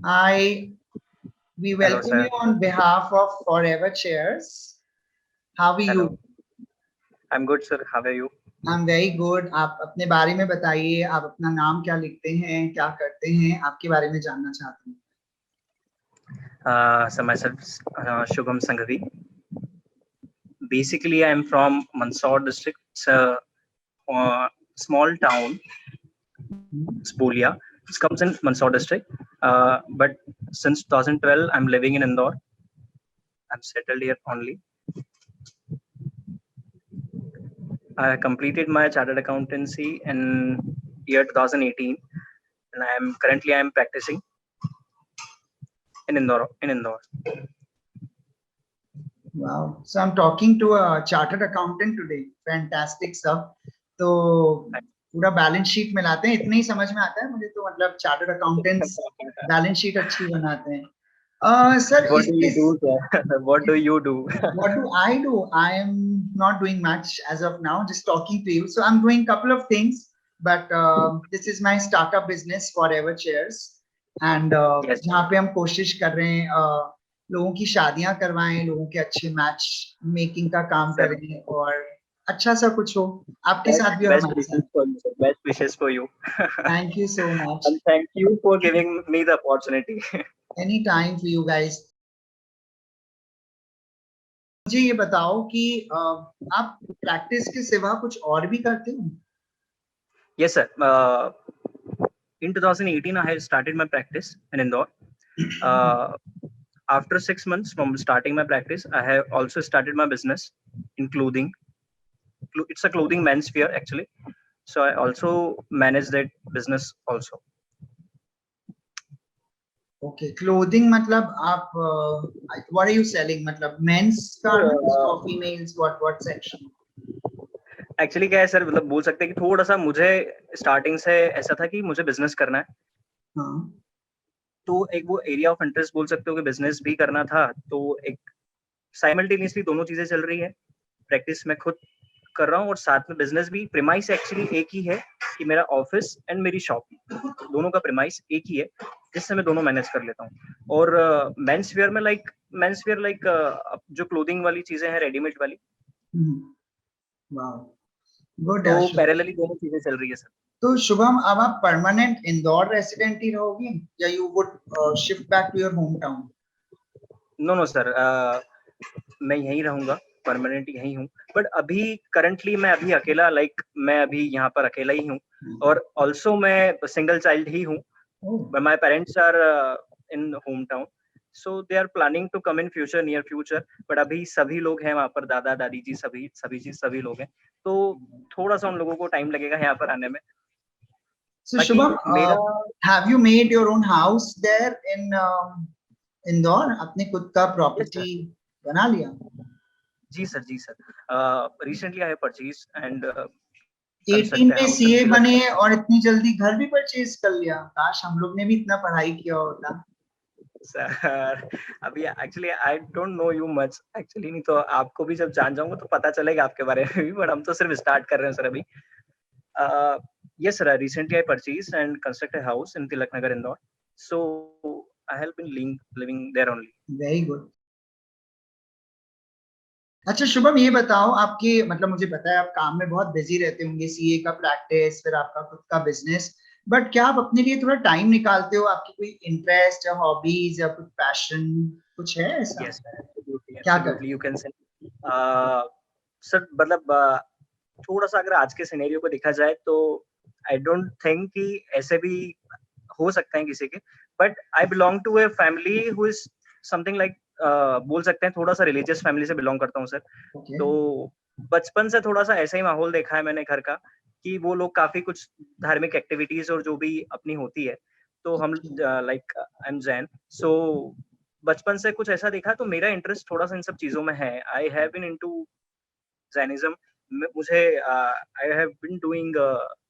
I we Hello, welcome you sir. on behalf of Forever Chairs. How are Hello. you? I'm good, sir. How are you? I'm very good. आप अपने बारे में बताइए, आप अपना नाम क्या लिखते हैं, क्या करते हैं, आपके बारे में जानना चाहते हैं। So myself, Shubham Sanghavi. Basically, I'm from Mandsaur district. It's a small town, Spolia. It comes in Mandsaur district. But since 2012, I'm living in Indore. I'm settled here only. I completed my chartered accountancy in year 2018, and I'm practicing in Indore. Wow. So I'm talking to a chartered accountant today. Fantastic stuff. तो पूरा balance sheet में लाते हैं, इतना ही समझ में आता है मुझे तो, मतलब चार्टर्ड अकाउंटेंट्स बैलेंस शीट अच्छी बनाते हैं। सर What do you इस do, sir? What do you do? what do I do? I am not doing much as of now, just talking to you. So I'm doing a couple of things, but this is my startup business, Forever Chairs, and Yes. जहाँ पे हम कोशिश कर रहे हैं लोगों की शादियां करवाएं, लोगों के अच्छे मैच मेकिंग का काम Sir, करें और अच्छा सा कुछ हो आपके best साथ भी और best हमारे साथ। wishes for you, sir. Best wishes for you. Thank you so much. And thank you for giving me the opportunity. Any time for you guys. मुझे ये बताओ कि आप प्रैक्टिस के सिवा कुछ और भी करते हो? Yes, sir. In 2018, I had started my practice in Indore. Uh, After 6 months from starting my practice, I have also started my business in clothing. It's a clothing men's wear actually. So I also manage that business also. Okay, clothing मतलब आप what are you selling, मतलब mains garments Sir, और females, what section? Actually क्या है sir, मतलब बोल सकते हैं कि थोड़ा सा मुझे स्टार्टिंग से ऐसा था कि मुझे बिजनेस करना है। हाँ। तो एक वो एरिया ऑफ इंटरेस्ट बोल सकते हो कि बिजनेस भी करना था, तो एक साइमल्टेनियसली दोनों चीजें चल रही है। प्रैक्टिस मैं खुद कर रहा हूँ और साथ में बिजनेस भी। प्रेमाइस एक्चुअली एक ही है कि मेरा ऑफिस एंड मेरी शॉप, दोनों का प्रेमाइस एक ही है, जिससे मैं दोनों मैनेज कर लेता हूँ। और मेंस वेयर में लाइक जो क्लोथिंग वाली चीजें हैं, रेडीमेड वाली, वाओ, गुड। तो पैरेलली दोनों चीजें चल रही है सर। तो शुभम, अब आप परमानेंट इंदौर रेसिडेंट ही रहोगे या you would shift back to your home town? No no sir, मैं यहीं रहूंगा, परमानेंट यहीं हूँ। बट अभी करंटली मैं अभी अकेला, मैं अभी यहाँ पर अकेला ही हूँ। और ऑल्सो मैं सिंगल चाइल्ड ही हूँ। My parents are in home town, so they are planning to come in future, near future. But अभी सभी लोग हैं वहाँ पर, दादा दादी जी सभी लोग हैं, तो थोड़ा सा उन लोगों को टाइम लगेगा यहाँ पर आने में। So बाकी Shubham, मेरा have you made your own house there in Indore? आपने खुद का yes, sir. प्रॉपर्टी बना लिया? जी sir, recently I have purchase and 18 construct में हाउस इन सीए तिलक बने नगर। और इतनी जल्दी घर भी परचेज कर लिया। काश हम लोग ने भी इतना पढ़ाई किया होता। सर अभी actually I don't know you much actually, नहीं तो आपको भी जब जान जाऊंगा तो पता चलेगा आपके बारे में भी, बट हम तो सिर्फ स्टार्ट कर रहे हैं सर अभी। yes sir, recently I purchased and constructed a house in Tilak Nagar, Indore, so I have been living there only. Very good. अच्छा शुभम, ये बताओ, आपके मतलब मुझे पता है आप काम में बहुत बिजी रहते होंगे, सीए का प्रैक्टिस, फिर आपका खुद का बिजनेस, बट क्या आप अपने लिए थोड़ा टाइम निकालते हो? आपकी कोई इंटरेस्ट या हॉबीज या कुछ पैशन कुछ है ऐसा? Yes sir, क्या absolutely करते you can say. सर मतलब थोड़ा सा अगर आज के सिनेरियो को देखा जाए तो आई डोंट थिंक कि ऐसे भी हो सकते हैं किसी के, but I belong to a family who is something like, बोल सकते हैं थोड़ा सा रिलीजियस फैमिली से बिलोंग करता हूँ सर। ओके। तो बचपन से थोड़ा सा ऐसा ही माहौल देखा है मैंने घर का, कि वो लोग काफी कुछ धार्मिक एक्टिविटीज और जो भी अपनी होती है, तो हम लाइक आई एम जैन, सो बचपन से कुछ ऐसा देखा, तो मेरा इंटरेस्ट थोड़ा सा इन सब चीजों में है। I have been into Jainism. मुझे I have been doing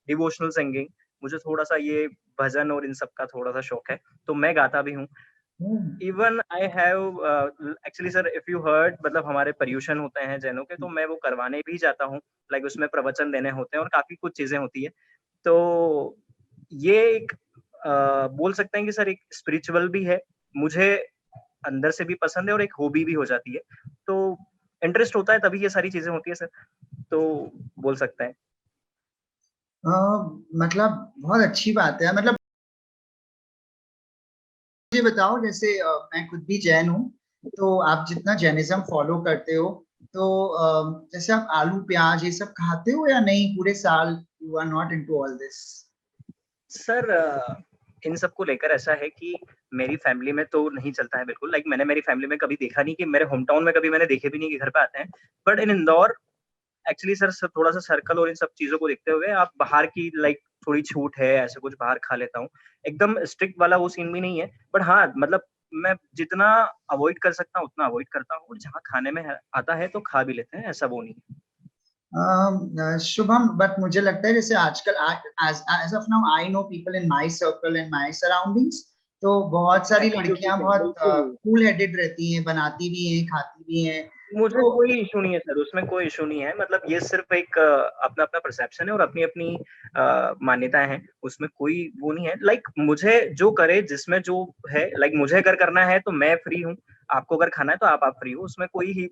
devotional singing. मुझे थोड़ा सा ये भजन और इन सब का थोड़ा सा शौक है, तो मैं गाता भी हूँ। Even I have actually sir, if you heard, मतलब हमारे पर्यूषण होते हैं जैनों के, तो मैं वो करवाने भी जाता हूँ। उसमें प्रवचन देने होते हैं और काफी कुछ चीजें होती है। तो ये एक बोल सकते हैं कि सर एक स्पिरिचुअल भी है, मुझे अंदर से भी पसंद है और एक हॉबी भी हो जाती है। तो इंटरेस्ट होता है तभी ये सारी चीज़ें होती है सर, तो बोल सकते हैं। मतलब बहुत अच्छी बात है। मतलब मुझे बताओ, जैसे मैं खुद भी जैन हूँ, तो आप जितना जैनिज्म फॉलो करते हो, तो जैसे आप आलू प्याज ये सब खाते हो या नहीं पूरे साल? You are not into all this? Sir इन सब को लेकर ऐसा है कि मेरी फैमिली में तो नहीं चलता है बिल्कुल, लाइक मैंने मेरी फैमिली में कभी देखा नहीं, कि मेरे होम टाउन में कभी मैंने देखे भी नहीं कि घर पे आते हैं। But in Indore actually sir थोड़ा सा सर्कल और इन सब चीजों को देखते हुए आप बाहर की लाइक थोड़ी छूट है, ऐसे कुछ बाहर खा लेता हूँ। एकदम स्ट्रिक्ट वाला वो सीन भी नहीं है, बट हाँ मतलब मैं जितना अवॉइड कर सकता हूँ उतना अवॉइड करता हूँ, और जहाँ खाने में आता है तो खा भी लेते हैं, ऐसा वो नहीं है। शुभम, बट मुझे लगता है जैसे आजकल as of now I know people in my circle and my surroundings, तो बहुत सारी एब्सोल्युटली लड़कियां सर, बहुत बिल्कुल। कूल हेडेड रहती हैं, बनाती भी हैं खाती भी हैं। मुझे तो कोई इशू नहीं है सर, उसमें कोई इशू नहीं है। मतलब ये सिर्फ एक अपना अपना परसेप्शन है और अपनी अपनी मान्यताएं हैं, उसमें कोई वो नहीं है। लाइक मुझे जो करे, जिसमें जो है, लाइक मुझे अगर करना है तो मैं फ्री हूँ, आपको अगर खाना है तो आप फ्री हो, उसमें कोई ही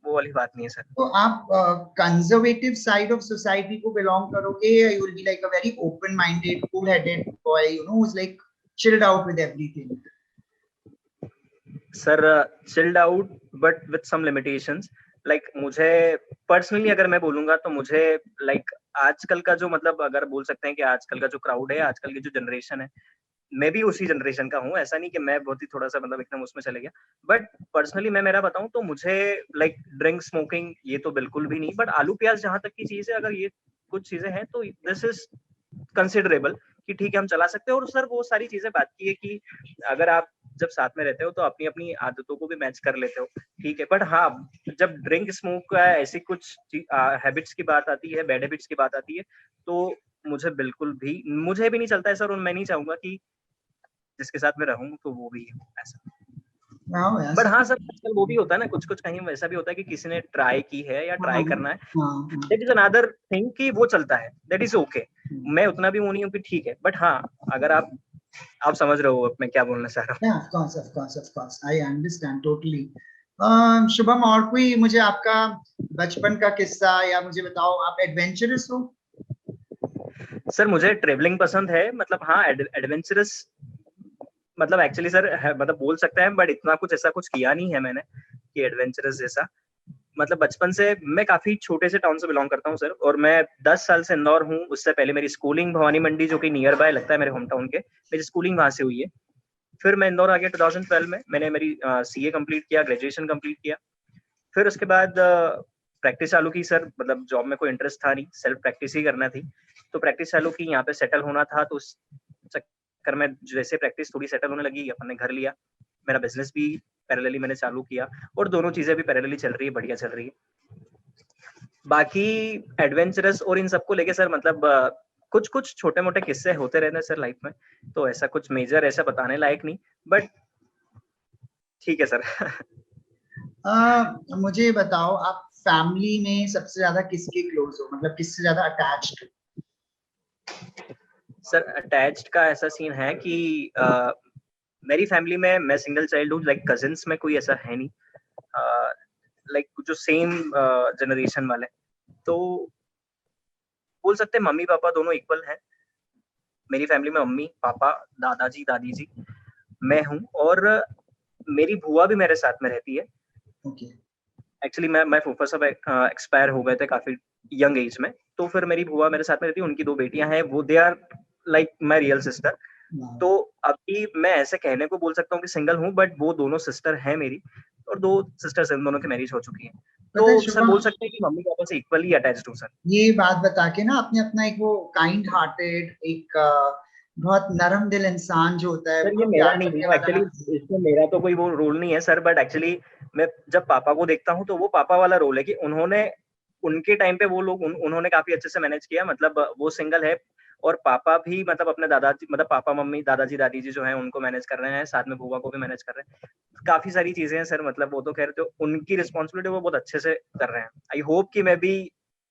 वो वाली बात नहीं है सर। तो आप कंजर्वेटिव साइड ऑफ सोसाइटी को बिलोंग करोगे, या you will be like a very open minded cool headed boy, you know, who's like chilled out with everything? Sir chilled out but with some limitations. Like मुझे personally अगर मैं बोलूंगा तो मुझे like आजकल का जो, मतलब अगर बोल सकते हैं कि आजकल का जो क्राउड है, आजकल की जो जनरेशन है, मैं भी उसी जनरेशन का हूँ। ऐसा नहीं कि मैं बहुत ही थोड़ा सा मतलब एकदम उसमें चले गया, बट पर्सनली मैं मेरा बताऊं तो मुझे लाइक ड्रिंक स्मोकिंग ये तो बिल्कुल भी नहीं। बट आलू प्याज जहां तक की चीज है, अगर ये कुछ चीजें हैं तो दिस इज कंसिडरेबल, कि ठीक है हम चला सकते हैं। और सर वो सारी चीजें बात की है कि अगर आप जब साथ में रहते हो तो अपनी अपनी आदतों को भी मैच कर लेते हो, ठीक है। बट हाँ, जब ड्रिंक स्मोक का ऐसी कुछ हैबिट्स की बात आती है, बैड हैबिट्स की बात आती है, तो मुझे बिल्कुल भी, मुझे भी नहीं चलता है सर, और मैं नहीं चाहूंगा कि जिसके साथ मैं रहूं तो वो भी ऐसा। हाँ यस। बट हाँ सर, आजकल वो भी होता है ना, कुछ कुछ कहीं वैसा भी होता है कि किसी ने ट्राई की है या हाँ ट्राई करना है, हाँ दैट इज अनदर थिंग, कि वो चलता है, दैट इज ओके। मैं उतना भी वो नहीं हूँ कि ठीक है, बट हाँ, अगर आप समझ रहे हो मैं क्या बोलना चाह रहा हूँ। yeah, of course, I understand totally. Shubham, और कोई मुझे आपका बचपन का किस्सा या मुझे बताओ, आप एडवेंचरस हो? सर मुझे ट्रेवलिंग पसंद है, मतलब हाँ एडवेंचरस, मतलब एक्चुअली सर मतलब बोल सकते हैं, बट इतना कुछ ऐसा कुछ किया नहीं है मैंने कि एडवेंचरस जैसा। मतलब बचपन से मैं काफी छोटे से टाउन से बिलोंग करता हूँ सर, और मैं 10 साल से इंदौर हूँ। उससे पहले मेरी स्कूलिंग भवानी मंडी, जो कि नियर बाय लगता है मेरे होम टाउन के, मेरी स्कूलिंग वहां से हुई है। फिर मैं इंदौर आ गया 2012 में, मैंने मेरी सीए कंप्लीट किया, ग्रेजुएशन कंप्लीट किया। फिर उसके बाद प्रैक्टिस चालू की सर, मतलब जॉब में कोई इंटरेस्ट था नहीं, सेल्फ प्रैक्टिस ही करना थी। तो प्रैक्टिस चालू की, यहाँ पे सेटल होना था, तो उस चक्कर में जैसे प्रैक्टिस थोड़ी सेटल होने लगी, अपन ने घर लिया। मेरा बिजनेस भी पैरेलली मैंने चालू किया, और दोनों चीजें भी पैरेलली चल रही है, बढ़िया चल रही है। बाकी एडवेंचरस और इन सबको लेके सर, मतलब कुछ कुछ छोटे मोटे किस्से होते रहते हैं सर लाइफ में, तो ऐसा कुछ मेजर ऐसा बताने लायक नहीं, बट ठीक है सर। मुझे बताओ, आप फैमिली में सबसे ज्यादा किसके क्लोज हो, मतलब किससे ज्यादा अटैच्ड? सर अटैच्ड का ऐसा सीन है कि मेरी फैमिली में मैं सिंगल चाइल्ड हूँ, लाइक कजिन्स में कोई ऐसा है नहीं, लाइक जो सेम जनरेशन वाले। तो बोल सकते हैं मम्मी पापा दोनों इक्वल हैं। मेरी फैमिली में मम्मी पापा, दादाजी दादी जी, मैं हूँ, और मेरी बुआ भी मेरे साथ में रहती है। ओके। एक्चुअली मैं फूफा सब एक्सपायर हो गए थे काफी यंग एज में, तो फिर मेरी बुआ मेरे साथ में रहती है, उनकी दो बेटियां हैं, वो they are like my real sister. तो अभी मैं ऐसे कहने को बोल सकता हूँ कि सिंगल हूँ, बट वो दोनों सिस्टर हैं मेरी, और दो सिस्टर्स हैं, दोनों की मैरिज हो चुकी है। तो पता है सर शुभम, बोल सकते हैं कि मम्मी पापा से इक्वली अटैच्ड हूँ सर। ये बात बता के ना, आपने अपना एक वो काइंड हार्टेड, एक बहुत नरम दिल इंसान जो होता है, सर ये बहुत मेरा प्यार नहीं करने है वाला। एक्चुअली, इसमें मेरा तो कोई वो रोल नहीं है सर, बट एक्चुअली मैं जब पापा को देखता हूँ तो वो पापा वाला रोल है, कि उन्होंने उनके टाइम पे वो लोग उन्होंने काफी अच्छे से मैनेज किया, मतलब वो सिंगल है, और पापा भी मतलब अपने दादाजी, मतलब पापा मम्मी दादाजी दादी जी जो है उनको मैनेज कर रहे हैं, साथ में बुआ को भी मैनेज कर रहे हैं। काफी सारी चीजें हैं सर, मतलब वो तो खैर जो उनकी रिस्पॉन्सिबिलिटी वो बहुत अच्छे से कर रहे हैं। आई होप कि मैं भी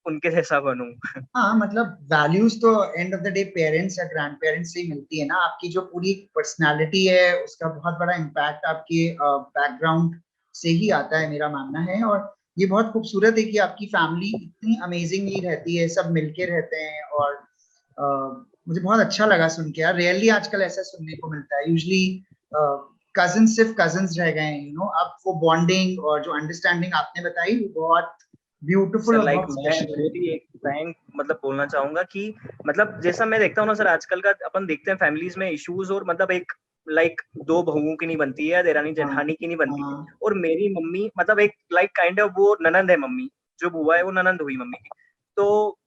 उनके जैसा बनूं। हाँ मतलब वैल्यूज तो end of the day parents या ग्रैंड पेरेंट्स से ही मिलती है ना। आपकी जो पूरी पर्सनालिटी है उसका बहुत बड़ा इम्पैक्ट आपके बैकग्राउंड से ही आता है, मेरा मानना है। और ये बहुत खूबसूरत है कि आपकी फैमिली इतनी अमेजिंगली रहती है, सब मिलके रहते हैं। और मुझे बहुत अच्छा लगा सुन के यार, रियली आजकल ऐसा सुनने को मिलता है। यूजली कजिन सिर्फ कजिन्स रह गए हैं, अब वो बॉन्डिंग और जो अंडरस्टैंडिंग आपने बताई वो बहुत ब्यूटीफुल सर और लाइक बहुत मैं स्पेशल है। वो भी एक फ्रैंक मतलब बोलना चाहूंगा कि मतलब जैसा मैं देखता हूँ ना सर, आजकल का अपन देखते हैं फैमिलीज में इश्यूज, और मतलब एक लाइक दो बहुओं की नहीं बनती है, देरानी हाँ जेठानी की नहीं बनती है। हाँ और मेरी मम्मी मतलब एक लाइक काइंड ऑफ वो ननंद है मम्मी, जो बुआ है वो ननंद हुई मम्मी की। तो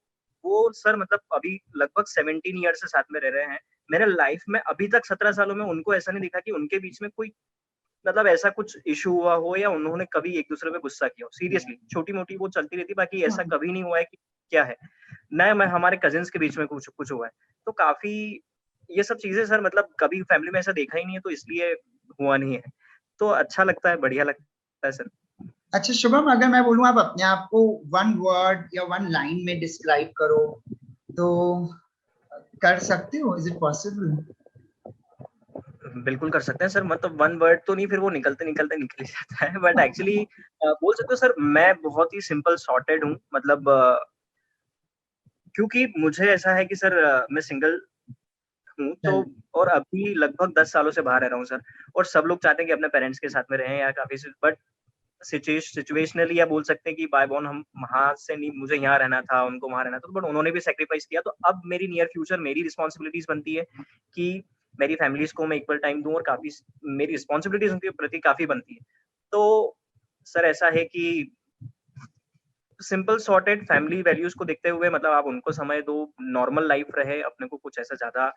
वो सर मतलब अभी लगभग 17 ईयर से साथ में रह रहे हैं। मेरे लाइफ में अभी तक 17 सालों में उनको ऐसा नहीं दिखा कि उनके बीच में कोई मतलब ऐसा कुछ इशू हुआ हो या उन्होंने कभी एक दूसरे पे गुस्सा किया हो। सीरियसली छोटी मोटी वो चलती रहती, बाकी ऐसा हाँ। कभी नहीं हुआ है कि क्या है न मैं हमारे कजिन्स के बीच में कुछ कुछ हुआ है। तो काफी ये सब चीजें सर मतलब कभी फैमिली में ऐसा देखा ही नहीं है, तो इसलिए हुआ नहीं है। तो अच्छा लगता है, बढ़िया लगता है सर। अच्छा शुभम, अगर मैं बोलूं आप अपने आप को वन वर्ड या वन लाइन में डिस्क्राइब करो तो कर सकते हो? Is it possible? बिल्कुल कर सकते हैं सर, मतलब वन वर्ड तो नहीं, फिर वो निकलते निकलते निकल ही जाता है, बट एक्चुअली बोल सकते हो सर मैं बहुत ही सिंपल सॉर्टेड हूँ। मतलब क्योंकि मुझे ऐसा है कि सर मैं सिंगल हूँ तो, और अभी लगभग 10 सालों से बाहर रह रहा हूँ सर। और सब लोग चाहते हैं कि अपने पेरेंट्स के साथ में रहें या काफी, बट सिचुएशनली या बोल सकते हैं कि बाय बॉर्न हम वहां से नहीं, मुझे यहाँ रहना था, उनको वहां रहना था, बट उन्होंने भी सेक्रीफाइस किया। तो अब मेरी नियर फ्यूचर मेरी रिस्पॉन्सिबिलिटीज बनती है कि मेरी फैमिलीज को मैं इक्वल टाइम दूं, और काफी मेरी रिस्पॉन्सिबिलिटीज उनके प्रति काफी बनती है। तो सर ऐसा है कि सिंपल सॉर्टेड फैमिली वैल्यूज को देखते हुए मतलब आप उनको समय दो, नॉर्मल लाइफ रहे, अपने को कुछ ऐसा ज्यादा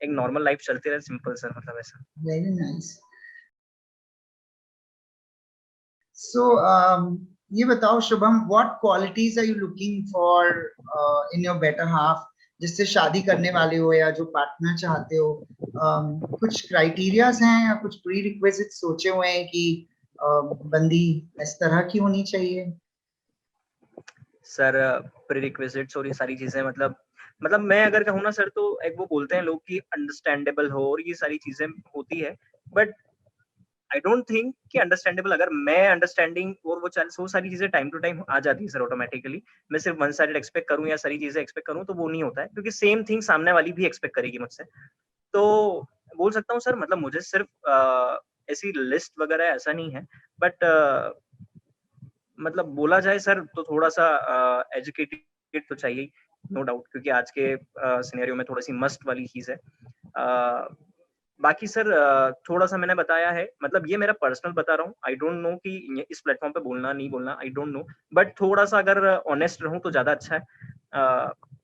एक नॉर्मल लाइफ चलती रहे, सिंपल सर मतलब ऐसा। Very nice. सो ये बताओ Shubham, what qualities are you looking for in your better half, जिससे शादी करने वाले हो या जो पार्टनर चाहते हो? कुछ क्राइटेरियाज हैं या कुछ प्री रिक्विजिट सोचे हुए हैं कि बंदी इस तरह की होनी चाहिए? सर प्रीरिक्विजिट्स और ये सारी चीजें मतलब मैं अगर कहूँ ना सर, तो एक वो बोलते हैं लोग कि अंडरस्टैंडेबल हो, और ये सारी चीजें होती है, बट आई डोंट थिंक कि अंडरस्टैंडेबल, अगर मैं अंडरस्टैंडिंग और वो सारी चीजें टाइम टू टाइम आ जाती है सर ऑटोमेटिकली। मैं सिर्फ वन साइडेड एक्सपेक्ट करूँ या सारी चीजें एक्सपेक्ट करूँ तो वो नहीं होता है, क्योंकि सेम थिंग सामने वाली भी एक्सपेक्ट करेगी मुझसे। तो बोल सकता हूँ सर मतलब मुझे सिर्फ ऐसी लिस्ट वगैरह ऐसा नहीं है, बट मतलब बोला जाए सर तो थोड़ा सा एजुकेटेड तो चाहिए, नो डाउट, क्योंकि आज के सिनेरियो में थोड़ी सी मस्ट वाली चीज है। बाकी सर थोड़ा सा मैंने बताया है, मतलब ये मेरा पर्सनल बता रहा हूँ, आई डोंट नो कि इस प्लेटफॉर्म पे बोलना नहीं बोलना, आई डोंट नो, बट थोड़ा सा अगर ऑनेस्ट रहूँ तो ज्यादा अच्छा है।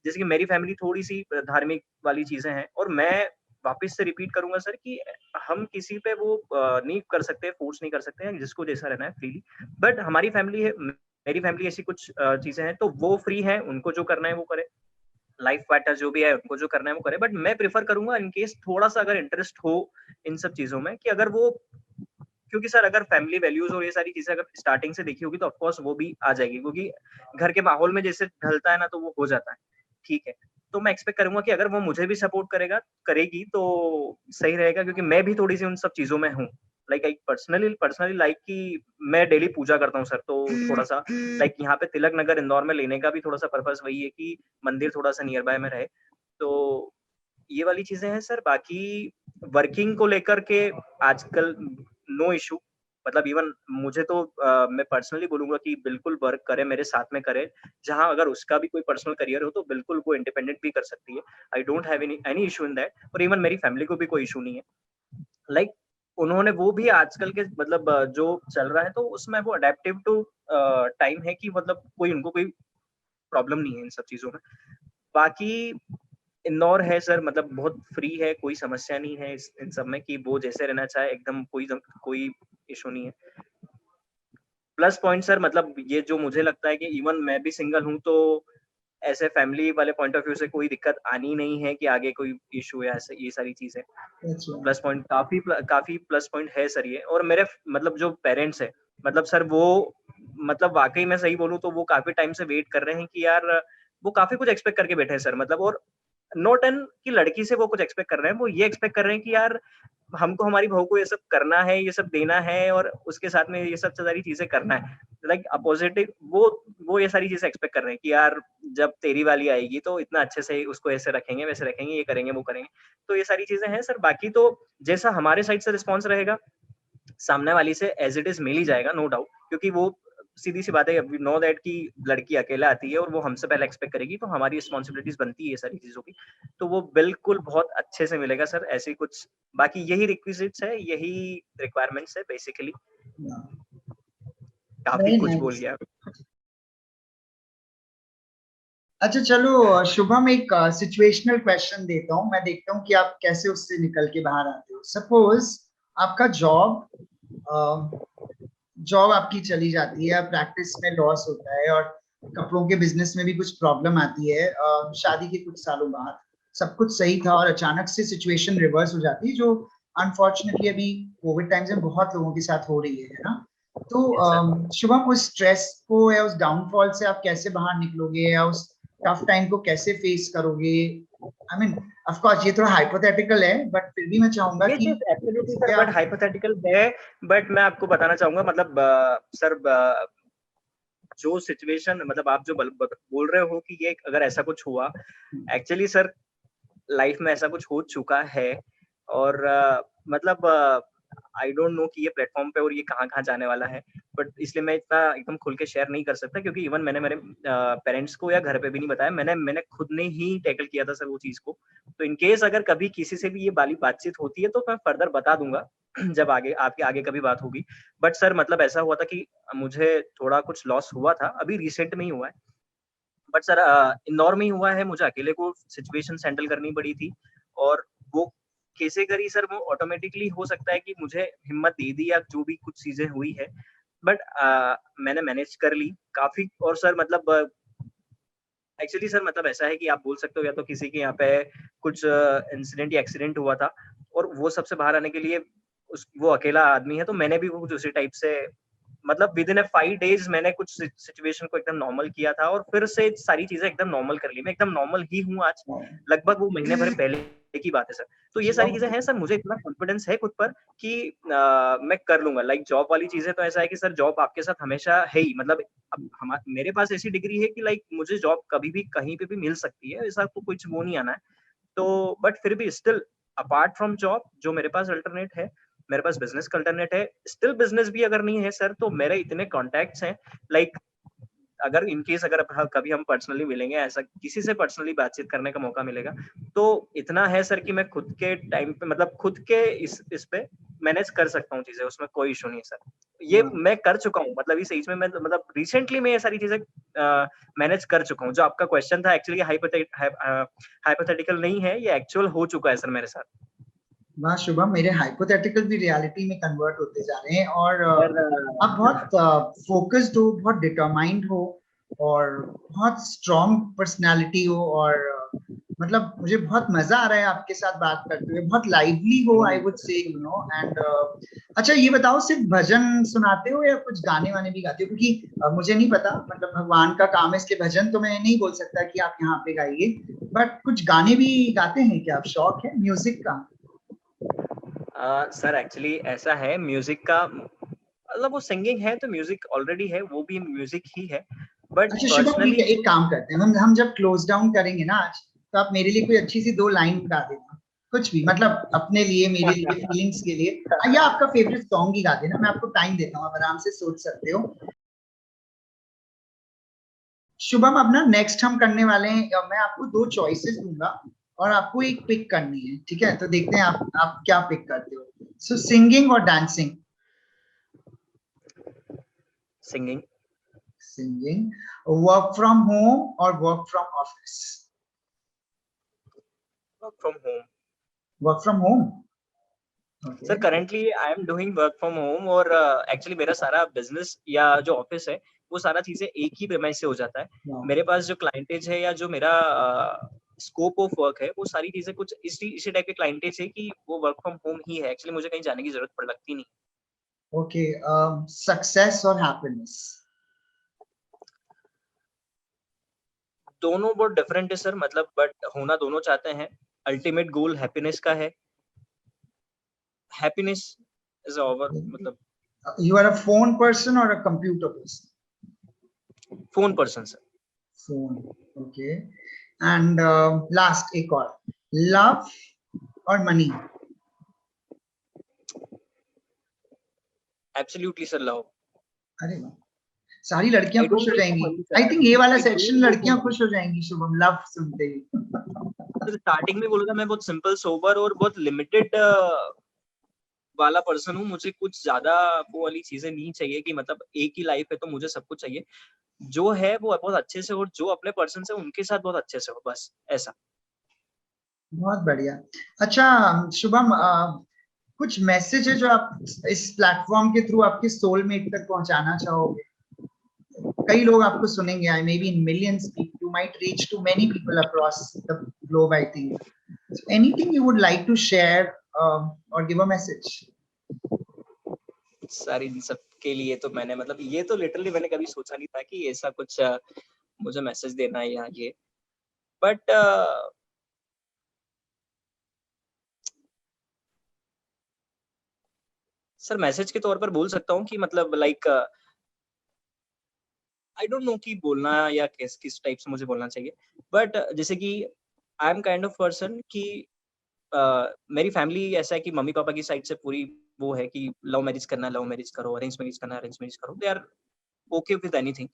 जैसे कि मेरी फैमिली थोड़ी सी धार्मिक वाली चीजें हैं, और मैं वापस से रिपीट करूंगा सर कि हम किसी पे वो नहीं कर सकते, फोर्स नहीं कर सकते हैं, जिसको जैसा रहना है फ्रीली। बट हमारी फैमिली है, मेरी फैमिली ऐसी कुछ चीजें हैं तो वो फ्री है, उनको जो करना है वो करे, लाइफ पार्टनर जो भी है उनको जो करना है वो करे। बट मैं प्रेफर करूंगा इन केस थोड़ा सा अगर इंटरेस्ट हो इन सब चीजों में, कि अगर वो, क्योंकि सर अगर फैमिली वैल्यूज और ये सारी चीजें अगर स्टार्टिंग से देखी होगी तो ऑफकोर्स वो भी आ जाएगी, क्योंकि घर के माहौल में जैसे ढलता है ना तो वो हो जाता है। ठीक है, तो मैं एक्सपेक्ट करूंगा कि अगर वो मुझे भी सपोर्ट करेगी तो सही रहेगा, क्योंकि मैं भी थोड़ी सी उन सब चीजों में हूँ। लाइक आई पर्सनली लाइक कि मैं डेली पूजा करता हूँ सर, तो थोड़ा सा लाइक यहाँ पे तिलक नगर इंदौर में लेने का भी थोड़ा सा पर्पस वही है कि मंदिर थोड़ा सा नियर बाय में रहे। तो ये वाली चीजें हैं सर। बाकी वर्किंग को लेकर के आजकल नो इशू, मतलब इवन मुझे तो मैं पर्सनली बोलूंगा कि बिल्कुल वर्क करे, मेरे साथ में करे। जहां अगर उसका भी कोई पर्सनल करियर हो तो बिल्कुल वो इंडिपेंडेंट भी कर सकती है, I don't have any issue in that. और इवन मेरी फैमिली को भी कोई इशू नहीं है। लाइक उन्होंने वो भी आजकल के मतलब जो चल रहा है तो उसमें वो अडेप्टिव टू टाइम है, कि मतलब कोई उनको कोई प्रॉब्लम नहीं है इन सब चीजों में। बाकी इंदौर है सर, मतलब बहुत फ्री है, कोई समस्या नहीं है इन सब में, कि वो जैसे रहना चाहे एकदम कोई इशू नहीं है। प्लस पॉइंट सर मतलब ये जो मुझे लगता है कि इवन मैं भी सिंगल हूँ तो ऐसे फैमिली वाले पॉइंट ऑफ व्यू से कोई दिक्कत आनी नहीं है कि आगे कोई इशू या ऐसे ये सारी चीजें। अच्छा। प्लस पॉइंट काफी प्लस पॉइंट है सर ये। और मेरे मतलब जो पेरेंट्स है, मतलब सर वो मतलब वाकई में सही बोलूं तो वो काफी टाइम से वेट कर रहे हैं कि यार वो काफी कुछ एक्सपेक्ट करके बैठे हैं सर, मतलब और नॉट एन कि लड़की से वो कुछ एक्सपेक्ट कर रहे हैं, वो ये एक्सपेक्ट कर रहे हैं कि यार हमको हमारी बहू को ये सब करना है, ये सब देना है और उसके साथ में ये सब सारी चीजें करना है। लाइक पॉजिटिव वो ये सारी चीजें एक्सपेक्ट कर रहे हैं कि यार जब तेरी वाली आएगी तो इतना अच्छे से उसको ऐसे रखेंगे, वैसे रखेंगे, ये करेंगे, वो करेंगे। तो ये सारी चीजें हैं सर। बाकी तो जैसा हमारे साइड से रिस्पॉन्स रहेगा, सामने वाली से एज इट इज मिल ही जाएगा, नो डाउट, क्योंकि वो सीधी सी बात है, वी नो दैट कि लड़की अकेला आती है और वो हमसे पहले एक्सपेक्ट करेगी, तो हमारी रिस्पॉन्सिबिलिटीज बनती है ये सारी चीजों की, तो वो बिल्कुल बहुत अच्छे से मिलेगा सर। ऐसे कुछ बाकी यही रिक्विजिट्स है, यही रिक्वायरमेंट्स है बेसिकली। काफी वेरी कुछ बोल नाइस। गया। अच्छा चलो शुभम, एक सिचुएशनल क्वेश्चन देता हूँ, मैं देखता हूँ कि आप कैसे उससे निकल के बाहर आते हो। सपोज आपका जॉब आपकी चली जाती है, प्रैक्टिस में लॉस होता है और कपड़ों के बिजनेस में भी कुछ प्रॉब्लम आती है, शादी के कुछ सालों बाद सब कुछ सही था और अचानक से सिचुएशन रिवर्स हो जाती है, जो अनफॉर्चुनेटली अभी कोविड टाइम्स में बहुत लोगों के साथ हो रही है ना। तो शुभम, उस स्ट्रेस को या उस डाउनफॉल से आप कैसे बाहर निकलोगे, या उस टफ टाइम को कैसे फेस करोगे? आई मीन ऑफ कोर्स ये थोड़ा हाइपोथेटिकल है, बट फिर भी मैं चाहूंगा ये कि चीज एब्सोल्युटली इस सर पे बट आप हाइपोथेटिकल है। बट मैं आपको बताना चाहूंगा, मतलब सर जो सिचुएशन, मतलब आप जो बोल रहे हो कि ये अगर ऐसा कुछ हुआ, एक्चुअली सर लाइफ में ऐसा कुछ हो चुका है। और मतलब आई डोंट नो कि ये प्लेटफॉर्म पे और ये कहाँ कहाँ जाने वाला है, बट इसलिए मैं इतना एकदम खुल के शेयर नहीं कर सकता, क्योंकि इवन मैंने मेरे पेरेंट्स को या घर पे भी नहीं बताया, मैंने खुद ने ही टैकल किया था सर वो चीज को। तो इन केस अगर कभी किसी से भी ये वाली बातचीत होती है तो मैं फर्दर बता दूंगा जब आगे आपके आगे कभी बात होगी। बट सर मतलब ऐसा हुआ था कि मुझे थोड़ा कुछ लॉस हुआ था, अभी रिसेंट में ही हुआ है। बट सर इंदौर में ही हुआ है, मुझे अकेले को सिचुएशन हैंडल करनी पड़ी थी। और वो कैसे करी सर, वो ऑटोमेटिकली हो सकता है कि मुझे हिम्मत दे दी या जो भी कुछ चीजें हुई है, बट मैंने मैनेज कर ली काफी। और सर मतलब एक्चुअली सर मतलब ऐसा है कि आप बोल सकते हो या तो किसी के यहाँ पे कुछ इंसिडेंट या एक्सीडेंट हुआ था और वो सबसे बाहर आने के लिए वो अकेला आदमी है, तो मैंने भी कुछ उसी टाइप से, मतलब विद इन 5 days मैंने कुछ सिचुएशन को एकदम नॉर्मल किया था और फिर से सारी चीजें एकदम नॉर्मल कर ली। मैं एकदम नॉर्मल ही हूँ आज, लगभग वो महीने भर पहले की बात है सर। तो ये सारी चीजें हैं सर, मुझे इतना कॉन्फिडेंस है खुद पर कि मैं कर लूंगा। लाइक जॉब वाली चीजें तो ऐसा है कि सर जॉब आपके साथ हमेशा है ही, मतलब अब मेरे पास ऐसी डिग्री है कि लाइक मुझे जॉब कभी भी कहीं पे भी मिल सकती है, ऐसा तो कुछ वो नहीं आना है। तो बट फिर भी स्टिल अपार्ट फ्रॉम जॉब जो मेरे पास अल्टरनेट है, मेरे पास बिजनेस का अल्टरनेट है। स्टिल बिजनेस भी अगर नहीं है सर तो मेरे इतने कॉन्टैक्ट्स हैं, लाइक अगर इन केस अगर कभी हम पर्सनली मिलेंगे, ऐसा किसी से पर्सनली बातचीत करने का मौका मिलेगा, तो इतना है सर कि मैं खुद के टाइम पे, मतलब खुद के इस पे मैनेज कर सकता हूँ चीजें, उसमें कोई इशू नहीं है सर। ये मैं कर चुका हूँ, मतलब इस एज में मैं मतलब रिसेंटली मैं ये सारी चीजें मैनेज कर चुका हूँ। जो आपका क्वेश्चन था एक्चुअली हाइपोथेटिकल नहीं है, ये एक्चुअल हो चुका है सर मेरे साथ। वाह शुभम, मेरे हाइपोथेटिकल भी रियलिटी में कन्वर्ट होते जा रहे हैं। और सर आप बहुत फोकस्ड हो, बहुत डिटरमाइंड हो, और बहुत स्ट्रॉन्ग पर्सनालिटी हो, और मतलब मुझे बहुत मजा आ रहा है आपके साथ बात करते हुए। बहुत लाइवली हो, I would say, you know. And अच्छा ये बताओ, सिर्फ भजन सुनाते हो या कुछ गाने वाने भी गाते हो? क्योंकि मुझे नहीं पता, मतलब भगवान का काम है, इसलिए भजन तो मैं नहीं बोल सकता कि आप यहाँ पे गाइए, बट कुछ गाने भी गाते हैं क्या? आप शौक है म्यूजिक का? सर एक्चुअली ऐसा है, म्यूजिक का मतलब वो सिंगिंग है तो म्यूजिक ऑलरेडी है, वो भी म्यूजिक ही है। बट अच्छा शुभम, ठीक पर्सनली है, एक काम करते हैं, हम जब क्लोज डाउन करेंगे ना आज, तो आप मेरे लिए कोई अच्छी सी 2 लाइन गा देना, कुछ भी, मतलब अपने लिए, मेरे लिए, फीलिंग्स के लिए। या आपका फेवरेट सॉन्ग ही गा देना, मैं आपको टाइम देता हूँ, आप आराम से सोच सकते हो। शुभम, अब ना नेक्स्ट हम करने वाले हैं, मैं आपको 2 चॉइसेस दूंगा और आपको एक पिक करनी है, ठीक है? तो देखते हैं आप क्या पिक करते हो। सो सिंगिंग और dancing? Singing. Singing. Work from home और work from office? Work from home. Work from home. Sir okay. Currently I am doing work from home, और एक्चुअली मेरा सारा बिजनेस या जो ऑफिस है वो सारा चीजें एक ही प्रेमाइस से हो जाता है। मेरे पास जो क्लाइंटेज है या जो मेरा स्कोप ऑफ वर्क है, वो सारी चीजें कुछ इसी टाइप के क्लाइंटेज है कि वो वर्क फ्रॉम होम ही है। एक्चुअली मुझे कहीं जाने की जरूरत लगती नहीं। ओके, सक्सेस और हैप्पीनेस? दोनों बहुत डिफरेंट है सर, मतलब बट होना दोनों चाहते हैं। अल्टीमेट गोल हैप्पीनेस का है, हैप्पीनेस इज ओवर, मतलब You are a phone person or a computer person? Phone person sir. Phone. Okay. And last, एक और, love or money? Absolutely sir, love. अरे वाह, सारी लड़कियां आई खुश डोंट हो नीड जाएंगी। मनी आई सर, थिंक ये वाला आई सेक्शन डोंट नीड लड़कियां मनी। खुश हो जाएंगी शुभम, लव सुनते ही। सर स्टार्टिंग में बोला था मैं बहुत सिंपल सोबर और बहुत लिमिटेड वाला पर्सन हूँ, मुझे कुछ ज्यादा वो वाली चीजें नहीं चाहिए कि मतलब एक ही लाइफ है तो मुझे सब कुछ चाहिए, जो है वो बहुत अच्छे से, और जो अपने पर्सन से उनके साथ बहुत अच्छे से हो, बस ऐसा। बहुत बढ़िया। अच्छा शुभम, कुछ मैसेज है जो आप इस प्लेटफॉर्म के थ्रू आपके सोलमेट तक पहुंचाना चाहोगे? कई लोग आपको सुनेंगे, I may be in millions, you might reach to many people across the globe, I think. Anything you would like to share और गिव अ मैसेज? सर इन सब के लिए तो मैंने मतलब ये तो लिटरली मैंने कभी सोचा नहीं था कि ऐसा कुछ मुझे मैसेज देना है या ये, बट सर मैसेज के तौर पर बोल सकता हूँ कि मतलब लाइक आई डोंट नो कि बोलना या किस किस टाइप से मुझे बोलना चाहिए, बट जैसे कि I am kind of person कि मेरी फैमिली ऐसा है कि मम्मी पापा की साइड से पूरी वो है कि लव मैरिज करना है लव मैरिज करो, अरेंज मैरिज करना है अरेंज मैरिज करो, they are okay with anything,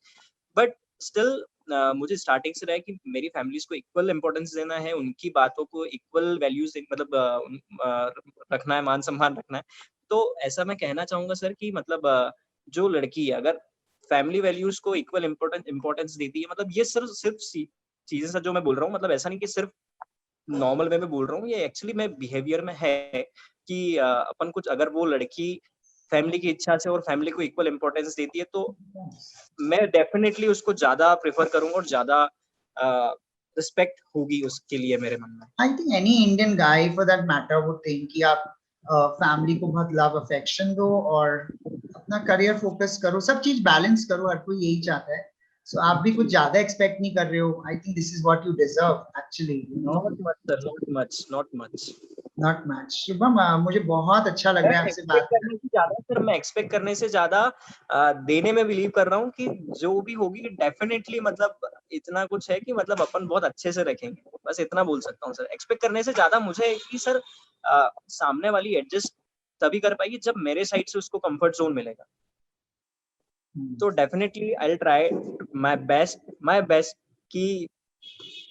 but still मुझे स्टार्टिंग से रहा है कि मेरी फैमिलीज को इक्वल इंपॉर्टेंस देना है, उनकी बातों को इक्वल वैल्यूज मतलब रखना है, मान सम्मान रखना है। तो ऐसा मैं कहना चाहूंगा सर कि मतलब जो लड़की है अगर फैमिली वैल्यूज को इक्वल इम्पोर्टेंस देती है, मतलब ये सर सिर्फ चीजें सर जो मैं बोल रहा हूँ, मतलब ऐसा नहीं कि सिर्फ नॉर्मल वे में बोल रहा हूँ, ये एक्चुअली मैं बिहेवियर में है कि अपन कुछ अगर वो लड़की फैमिली की इच्छा से और फैमिली को इक्वल इम्पोर्टेंस देती है तो मैं डेफिनेटली उसको ज्यादा प्रेफर करूंगा और ज्यादा रिस्पेक्ट होगी उसके लिए मेरे मन में। I think any Indian guy for that matter would think कि आप फैमिली को बहुत लव अफेक्शन दो और अपना करियर फोकस करो, सब चीज बैलेंस करो, हर कोई यही चाहता है। सो आप भी कुछ ज्यादा एक्सपेक्ट नहीं कर रहे हो। I think this is what you deserve actually, you know. Not much sir, not much, not much. Not match. Shubham, मुझे बहुत अच्छा लग रहा है आपसे बात कर। मैं एक्सपेक्ट करने से ज्यादा देने में बिलीव कर रहा हूँ कि जो भी होगी डेफिनेटली, मतलब इतना कुछ है कि मतलब अपन बहुत अच्छे से रखेंगे, बस इतना बोल सकता हूँ सर। एक्सपेक्ट करने से ज्यादा मुझे है कि सर सामने वाली एडजस्ट तभी कर पाएगी जब मेरे साइड से उसको कंफर्ट जोन मिलेगा। तो definitely I will try my best कि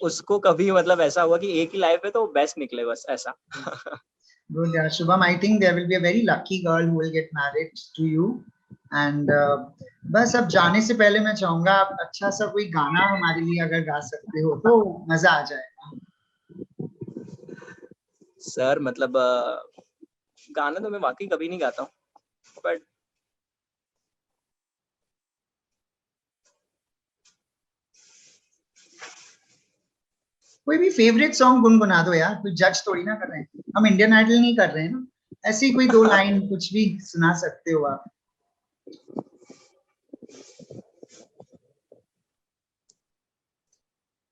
उसको कभी मतलब ऐसा हुआ कि एक ही लाइफ है तो बेस्ट निकले, बस ऐसा। Good, Shubham. I think there will be a very lucky girl who will get married to you. And बस अब जाने से पहले मैं चाहूंगा आप अच्छा सा कोई गाना हमारे लिए अगर गा सकते हो तो मजा आ जाएगा। सर मतलब गाना तो मैं वाकई कभी नहीं गाता हूँ, बट कोई भी फेवरेट सॉन्ग गुनगुना दो यार, कोई जज थोड़ी ना कर रहे हैं हम, इंडियन आइडल नहीं कर रहे हैं ना। ऐसी कोई दो लाइन कुछ भी सुना सकते हो आप।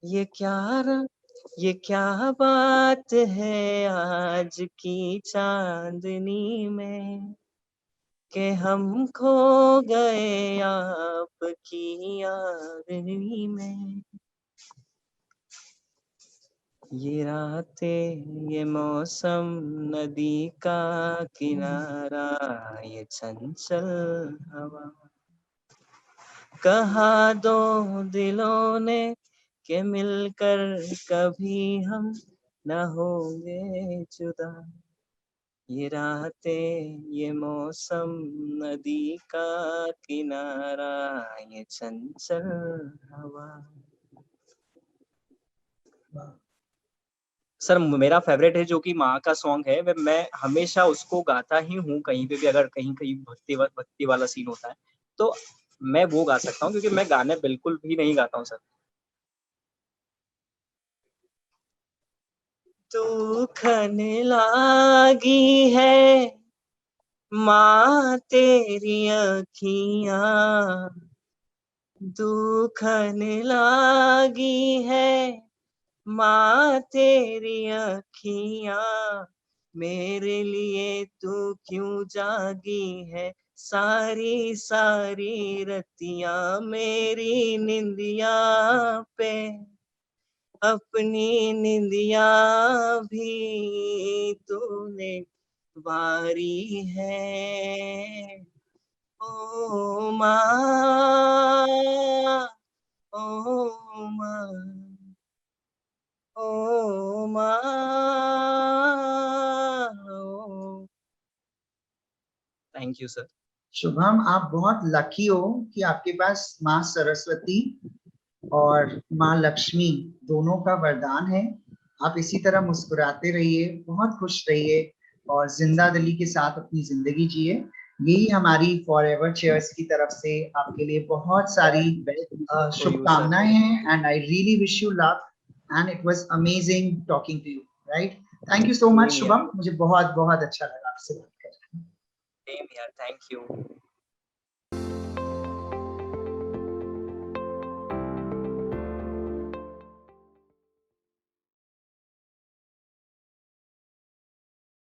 ये क्या ये क्या बात है आज की चांदनी में कि हम खो गए आपकी यादनी में, ये रातें ये मौसम नदी का किनारा ये चंचल हवा, कहा दो दिलों ने कि मिलकर कभी हम न होंगे जुदा, ये रातें ये मौसम नदी का किनारा ये चंचल हवा। सर मेरा फेवरेट है जो कि माँ का सॉन्ग है, मैं हमेशा उसको गाता ही हूँ कहीं पे भी, अगर कहीं कहीं भक्ति वाला सीन होता है तो मैं वो गा सकता हूँ, क्योंकि मैं गाने बिल्कुल भी नहीं गाता हूँ सर। तू खने लागी है माँ तेरी अखियाँ, दुखन लागी है माँ तेरी अखियाँ, मेरे लिए तू क्यों जागी है सारी सारी रतियाँ, मेरी निंदिया पे अपनी निंदिया भी तूने वारी है। ओ माँ, ओ माँ, ओ माँ, ओ। Thank you sir. शुभम, आप बहुत लकी हो कि आपके पास माँ सरस्वती और माँ लक्ष्मी दोनों का वरदान है। आप इसी तरह मुस्कुराते रहिए, बहुत खुश रहिए और जिंदा दिली के साथ अपनी जिंदगी जिए। यही हमारी फॉरएवर चेयर्स की तरफ से आपके लिए बहुत सारी फॉर यू सर। शुभकामनाएं हैं and I really wish you luck and it was amazing talking to you, right? Thank you so much same here, Shubham, मुझे बहुत बहुत अच्छा लगा आपसे बात करके। Same here, thank you.